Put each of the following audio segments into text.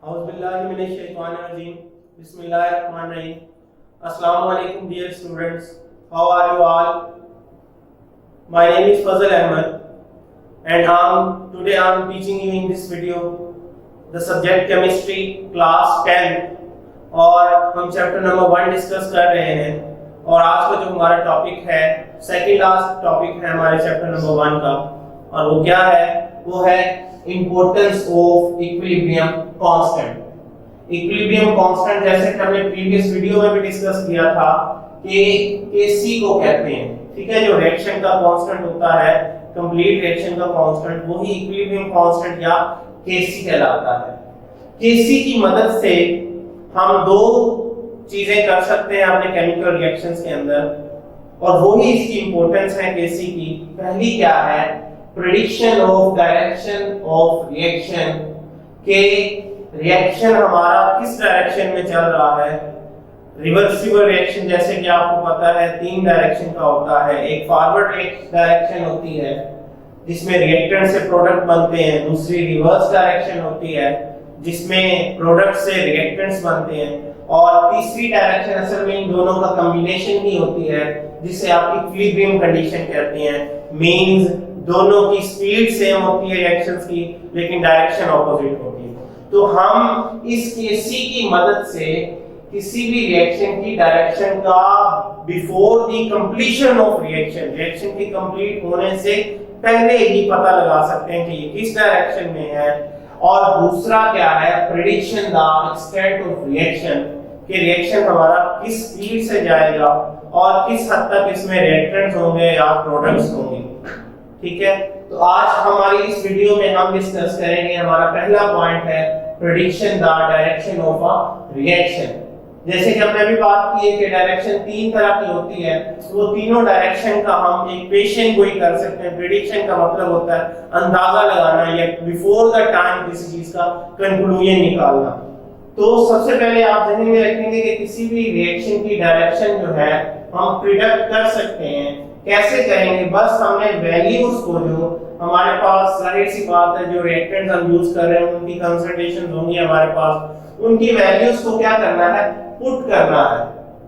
Auzubillahiminash-shaytanir-rajeem. Bismillahir-rahmanir-rahim. Assalamu alaikum dear students. How are you all? My name is Fazal Ahmed and today I am teaching you in this video the subject chemistry class 10 और हम chapter number 1 discuss कर रहे हैं और आज का जो हमारा टॉपिक है सेकंड लास्ट टॉपिक है हमारे चैप्टर नंबर 1 का और वो क्या है, वो है importance of equilibrium constant. Equilibrium constant जैसे कि हमने प्रीवियस वीडियो में भी डिस्कस किया था कि Kc को कहते हैं, ठीक है, जो रिएक्शन का कांस्टेंट होता है, कंप्लीट रिएक्शन का कांस्टेंट, वही इक्विलिब्रियम कांस्टेंट या Kc कहलाता है। Kc की मदद से हम दो चीजें कर सकते हैं अपने केमिकल रिएक्शंस के अंदर और वही इसकी इंपॉर्टेंस है Kc की। पहली क्या है, prediction of direction of reaction, के रिएक्शन हमारा किस डायरेक्शन में चल रहा है। रिवर्सिबल रिएक्शन जैसे कि आपको पता है 3 डायरेक्शन का होता है, एक फॉरवर्ड डायरेक्शन होती है जिसमें रिएक्टेंट से प्रोडक्ट बनते हैं, दूसरी रिवर्स डायरेक्शन होती है जिसमें प्रोडक्ट से रिएक्टेंट्स बनते हैं और तीसरी डायरेक्शन असल में इन दोनों का कॉम्बिनेशन ही होती है जिसे आप इक्विलिब्रियम कंडीशन कहते हैं। मींस दोनों की स्पीड सेम होती है रिएक्शंस की लेकिन डायरेक्शन ऑपोजिट होती है। तो हम इस Kc की मदद से किसी भी रिएक्शन की डायरेक्शन का before the completion of reaction, reaction की कंप्लीट होने से पहले ही पता लगा सकते हैं कि ये किस डायरेक्शन में है। और दूसरा क्या है, prediction the extent of reaction, कि रिएक्शन हमारा किस स्पीड से जाएगा और किस हद तक इसमें रिएक्टेंट्स होंगे या प्रोडक्ट्स होंगे। ठीक है, तो आज हमारी इस वीडियो में हम डिस्कस करेंगे, हमारा पहला पॉइंट है prediction the direction of a reaction. जैसे कि हमने अभी बात की है कि डायरेक्शन 3 तरह की होती है, वो तीनों डायरेक्शन का हम इक्वेशन को ही कर सकते हैं। प्रेडिक्शन का मतलब होता है अंदाजा लगाना या बिफोर द टाइम किसी चीज का कंक्लूजन निकालना। तो सबसे पहले आप ध्यान में रखेंगे कि किसी भी रिएक्शन की डायरेक्शन जो है हम प्रिडिक्ट कर सकते हैं। कैसे करेंगे, बस हमने वैल्यूज को, जो हमारे पास जाहिर सी बात है जो रिएक्टेंट्स हम यूज कर रहे हैं उनकी कंसंट्रेशन होंगी हमारे पास, उनकी वैल्यूज को क्या करना है, पुट करना है।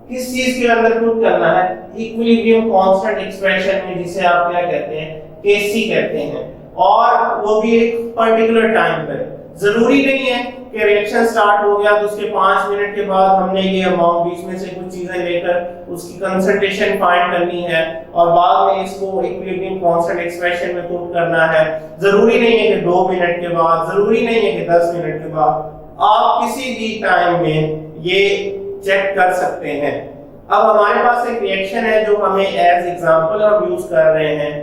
किस चीज के अंदर पुट करना है, इक्विलिब्रियम कांस्टेंट एक्सप्रेशन में, जिसे आप क्या कहते हैं, Kc कहते हैं, और वो भी एक पर्टिकुलर टाइम पर। जरूरी नहीं है कि रिएक्शन स्टार्ट हो गया तो उसके 5 मिनट के बाद हमने ये अमाउंट बीच में से कुछ चीजें लेकर उसकी कंसंट्रेशन फाइंड करनी है और बाद में इसको इक्विलिब्रियम कांस्टेंट एक्सप्रेशन में पुट करना है। जरूरी नहीं है कि 2 मिनट के बाद, जरूरी नहीं है कि 10 मिनट के बाद, आप किसी भी टाइम में ये चेक कर सकते हैं। अब हमारे पास एक रिएक्शन है जो हमें एज एग्जांपल हम यूज कर रहे हैं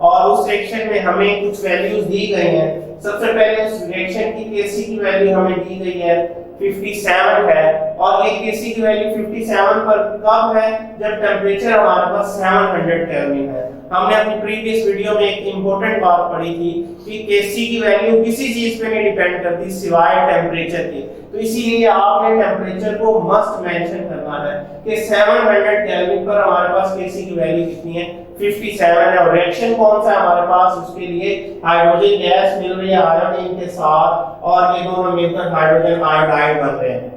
और उस रिएक्शन में हमें कुछ वैल्यूज दी गई हैं। सबसे पहले उस रिएक्शन की Kc की वैल्यू हमें दी गई है 57 है और ये Kc की वैल्यू 57 पर कब है, जब टेम्परेचर हमारे पास 700 केल्विन है। हमने अपनी प्रीवियस वीडियो में एक इंपॉर्टेंट बात पढ़ी थी कि Kc की वैल्यू किसी चीज पे नहीं डिपेंड करती सिवाय टेम्परेचर के। तो इसीलिए आपने टेम्परेचर को मस्ट मेंशन करना है कि 700 केल्विन पर हमारे पास Kc की वैल्यू कितनी है, 57 है। और रिएक्शन कौन सा है हमारे पास, उसके लिए हाइड्रोजन गैस मिल रही है आयोडीन के साथ और ये दोनों मिलकर हाइड्रोजन आयोडाइड बन रहे हैं।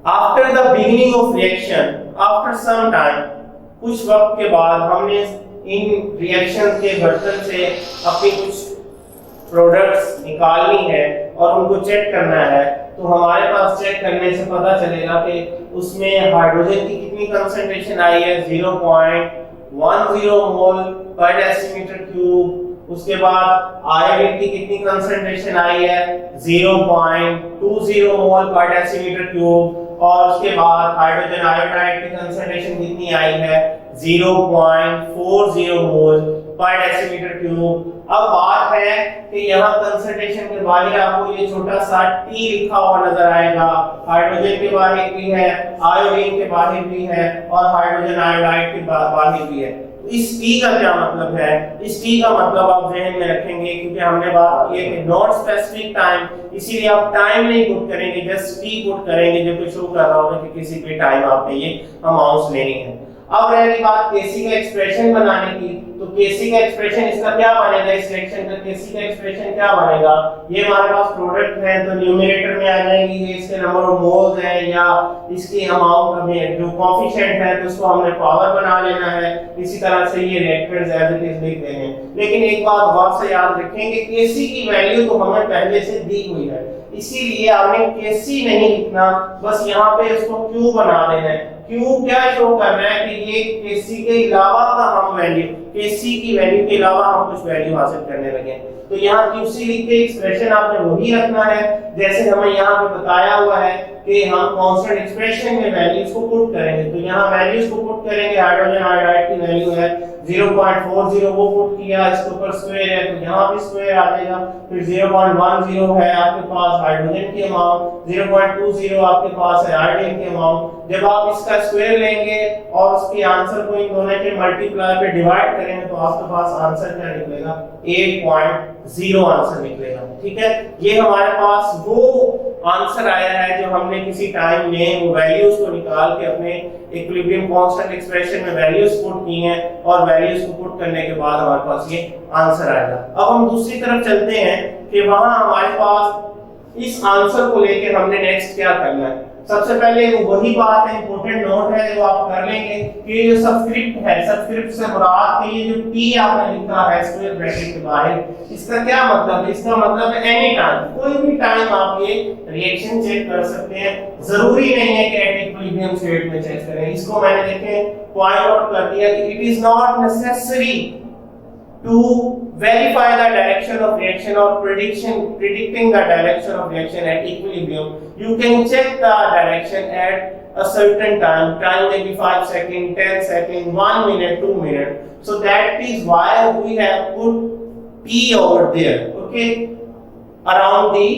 After the beginning of reaction, after some time, कुछ वक्त के बाद हमने इन रिएक्शन के बर्तन से अपनी कुछ प्रोडक्ट्स निकालनी है और उनको चेक करना है। तो हमारे पास चेक करने से पता चलेगा कि उसमें हाइड्रोजन की कितनी कंसंट्रेशन आई है, 0.10 मोल पर डेसीमीटर क्यूब। उसके बाद आयोडीन की कितनी कंसंट्रेशन आई है, 0.20 मोल पर डेसीमीटर क्यूब। और उसके बाद हाइड्रोजन आयोडाइड की कंसंट्रेशन कितनी आई है, 0.40 मोल पर डेसीमीटर क्यूब। अब बात है कि यहाँ कंसंट्रेशन के बाहर आपको ये छोटा सा T लिखा हुआ नजर आएगा। हाइड्रोजन के बाहर भी है, आयोडीन के बाहर भी है और हाइड्रोजन आयोडाइड के बाहर भी है। तो इस T का क्या मतलब है, इस T का मतलब आप ध्यान में रखेंगे क्योंकि हमने बात की है कि नॉट स्पेसिफिक टाइम, इसीलिए आप टाइम नहीं पुट करेंगे, जस्ट T पुट करेंगे जो कि शो कर रहा होगा कि किसी भी टाइम आपने ये अमाउंट्स लेनी है। अब रही बात Kc का एक्सप्रेशन बनाने की, तो Kc का एक्सप्रेशन इसका क्या बनेगा, इस रिएक्शन का Kc का एक्सप्रेशन क्या बनेगा, ये हमारे पास प्रोडक्ट है तो न्यूमरेटर में आ जाएगी, ये इसके नंबर ऑफ मोल्स है या इसकी अमाउंट हमें जो कोएफिशिएंट है तो उसको हमने पावर बना लेना है, इसी तरह से ये रिएक्टेंट्स एज इट इज लिख देंगे। लेकिन एक बात गौर से याद रखेंगे, Kc की वैल्यू तो हमें पहले से दी हुई है, इसीलिए आपने Kc नहीं लिखना, बस यहाँ पे इसको Q बना देना है। Q क्या शो कर रहा है कि ये Kc के अलावा का हम वैल्यू, Kc की वैल्यू के अलावा हम कुछ वैल्यू हासिल करने लगे, तो यहाँ QC लिख के एक्सप्रेशन आपने वही रखना है जैसे हमें यहाँ पे बताया हुआ है कि हम कांस्टेंट एक्सप्रेशन में वैल्यूज को पुट करेंगे। तो यहाँ वैल्यूज को पुट करेंगे, हाइड्रोजन आयोडाइड की वैल्यू है 0.40 वो पुट किया, इसके ऊपर स्क्वायर है तो यहाँ भी स्क्वायर आ जाएगा, फिर 0.10 है आपके पास हाइड्रोजन की अमाउंट, 0.20 आपके पास है आयोडीन की अमाउंट। जब आप इसका स्क्वायर लेंगे और उसके आंसर को इन दोनों के मल्टीप्लाई पे डिवाइड करेंगे तो आपके पास आंसर क्या निकलेगा, 8.0 आंसर निकलेगा। ठीक है, ये हमारे पास वो आंसर आया है जो हमने किसी टाइम में वो वैल्यूज को निकाल के अपने इक्विलिब्रियम कांस्टेंट एक्सप्रेशन में वैल्यूज पुट की हैं और वैल्यूज को पुट करने के बाद हमारे पास ये आंसर आएगा। अब हम दूसरी तरफ चलते हैं कि वहां हमारे पास इस आंसर को लेके हमने नेक्स्ट क्या करना है। सबसे पहले वही बात है, इंपॉर्टेंट नोट है जो आप कर लेंगे कि जो सबस्क्रिप्ट है, सबस्क्रिप्ट से मुराद है ये जो टी आपने लिखा है स्क्वायर ब्रैकेट के बाहर, इसका क्या मतलब है, इसका मतलब है एनी टाइम, कोई भी टाइम आप ये रिएक्शन चेक कर सकते हैं, जरूरी नहीं है कि एट इक्विलिब्रियम स्टेट में चेक करें। इसको मैंने देखे पॉइंट आउट कर दिया कि it is not necessary to verify the direction of reaction or predicting the direction of reaction at equilibrium. You can check the direction at a certain time may be 5 seconds, 10 seconds, 1 minute, 2 minutes. So that is why we have put P over there, okay, around the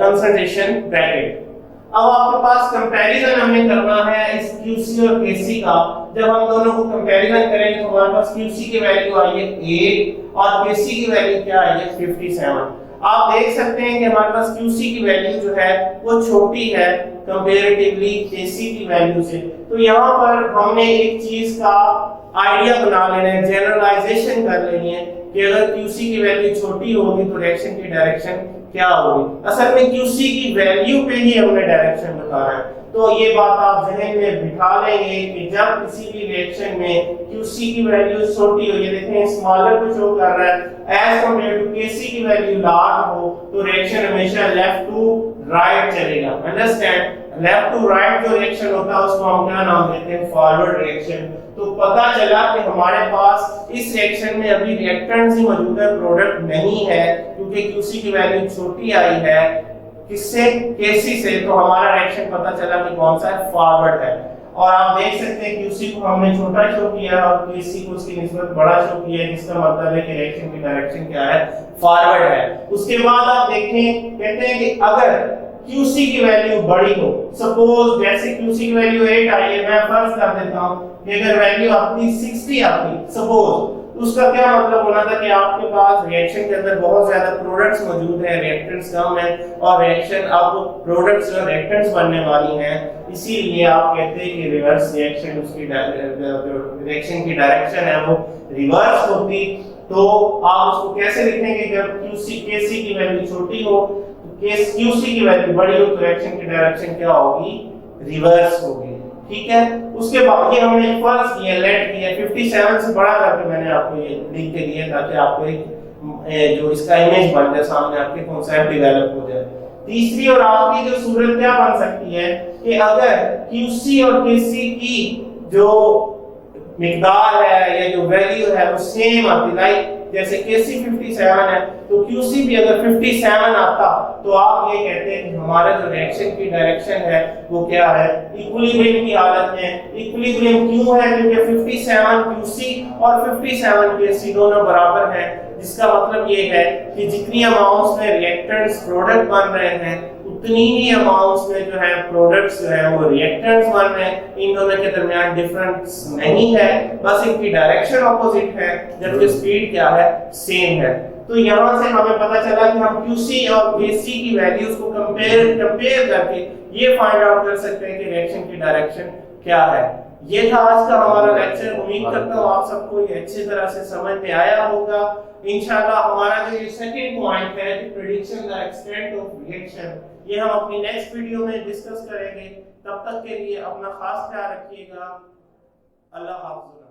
concentration bracket. अब आपके पास comparison हमें करना है इस QC और KC का। जब हम दोनों को कंपैरिजन करेंगे तो हमारे पास QC की वैल्यू आई है 8 और KC की वैल्यू क्या आई है 57। आप देख सकते हैं कि हमारे पास QC की वैल्यू जो है वो छोटी है कंपैरेटिवली KC की वैल्यू से। तो यहाँ पर हमने एक चीज का आइडिया बना लेना है, जनरलाइजेशन कर लेनी है कि अगर QC की वैल्यू छोटी होगी तो रिएक्शन की डायरेक्शन क्या होगी। असल में QC की वैल्यू पे ही हमने डायरेक्शन बताना है, तो ये बात आप जहन में बिठा लेंगे कि जब किसी भी रिएक्शन में QC की वैल्यू छोटी हो, ये देखें स्मॉलर को शो कर रहा है एज कंपेयर टू KC की वैल्यू लार्ज हो, तो रिएक्शन हमेशा लेफ्ट टू राइट चलेगा। अंडरस्टैंड, लेफ्ट टू राइट जो रिएक्शन होता है उसको हम क्या नाम देते हैं, फॉरवर्ड रिएक्शन। तो पता चला कि हमारे पास इस रिएक्शन में अभी रिएक्टेंट्स ही मौजूद है, प्रोडक्ट नहीं है, क्योंकि QC की वैल्यू छोटी आई है किससे, KC से, तो हमारा रिएक्शन पता चला कि कौन सा है, फॉरवर्ड है। और आप देख सकते हैं QC को हमने छोटा शो किया और KC को उसकी निस्बत बड़ा शो किया है, जिसका मतलब है कि रिएक्शन की डायरेक्शन क्या है, फॉरवर्ड है। उसके बाद आप देखें, कहते हैं कि अगर QC की वैल्यू बड़ी हो, सपोज जैसे QC की वैल्यू 8 आई है, मैं फर्ज कर देता हूं कि अगर वैल्यू आपकी 60 आती सपोज, उसका क्या मतलब होना था कि आपके पास रिएक्शन के अंदर बहुत ज्यादा प्रोडक्ट्स मौजूद हैं, रिएक्टेंट्स कम है और रिएक्शन आपको प्रोडक्ट्स और रिएक्टेंट्स बनने वाली हैं, इसीलिए आप कहते हैं कि रिवर्स रिएक्शन, उसकी रिएक्शन की डायरेक्शन है वो रिवर्स होती। तो आप उसको कैसे लिखेंगे, जब KC की वैल्यू छोटी हो, QC की वैल्यू बड़ी हो तो रिएक्शन की डायरेक्शन क्या होगी, रिवर्स होगी। ठीक है, उसके बाद ये हमने फर्ज किया, लेट किया, 57 से बड़ा करके मैंने आपको ये लिख के दिया ताकि आपको एक जो इसका इमेज बन जाए सामने, आपके कॉन्सेप्ट डेवलप हो जाए। तीसरी और आखिरी जो सूरत क्या बन सकती है कि अगर QC और KC की जो मिकदार है या जो वैल्यू है वो सेम आती, लाइक जैसे KC 57 है तो QC भी अगर 57 आता तो आप ये कहते हैं कि हमारा जो रिएक्शन की डायरेक्शन है वो क्या है, इक्विलिब्रियम की हालत में। इक्विलिब्रियम क्यों है, क्योंकि 57 QC और 57 KC दोनों बराबर हैं, जिसका मतलब ये है कि जितनी अमाउंट्स में रिएक्टेंट्स प्रोडक्ट बन रहे हैं उतनी ही अमाउंट्स में जो है प्रोडक्ट्स जो है वो रिएक्टेंट्स बन रहे हैं। इन दोनों के दरमियान डिफरेंस नहीं है, बस इनकी डायरेक्शन ऑपोजिट है, जबकि स्पीड क्या है, सेम है। तो यहाँ से हमें पता चला कि हम QC और KC की वैल्यूज को कंपेयर करके ये फाइंड आउट कर सकते हैं कि रिएक्शन की डायरेक्शन क्या है। ये था आज का हमारा लेक्चर। उम्मीद करता हूँ आप सबको ये अच्छी तरह से समझ में आया होगा। इंशाल्लाह हमारा जो ये सेकंड पॉइंट है, prediction the extent of reaction, ये हम अपनी नेक्स्ट वीडियो में डिस्कस करेंगे। तब तक के लिए अपना खास ख्याल रखिएगा। अल्लाह हाफ़िज़।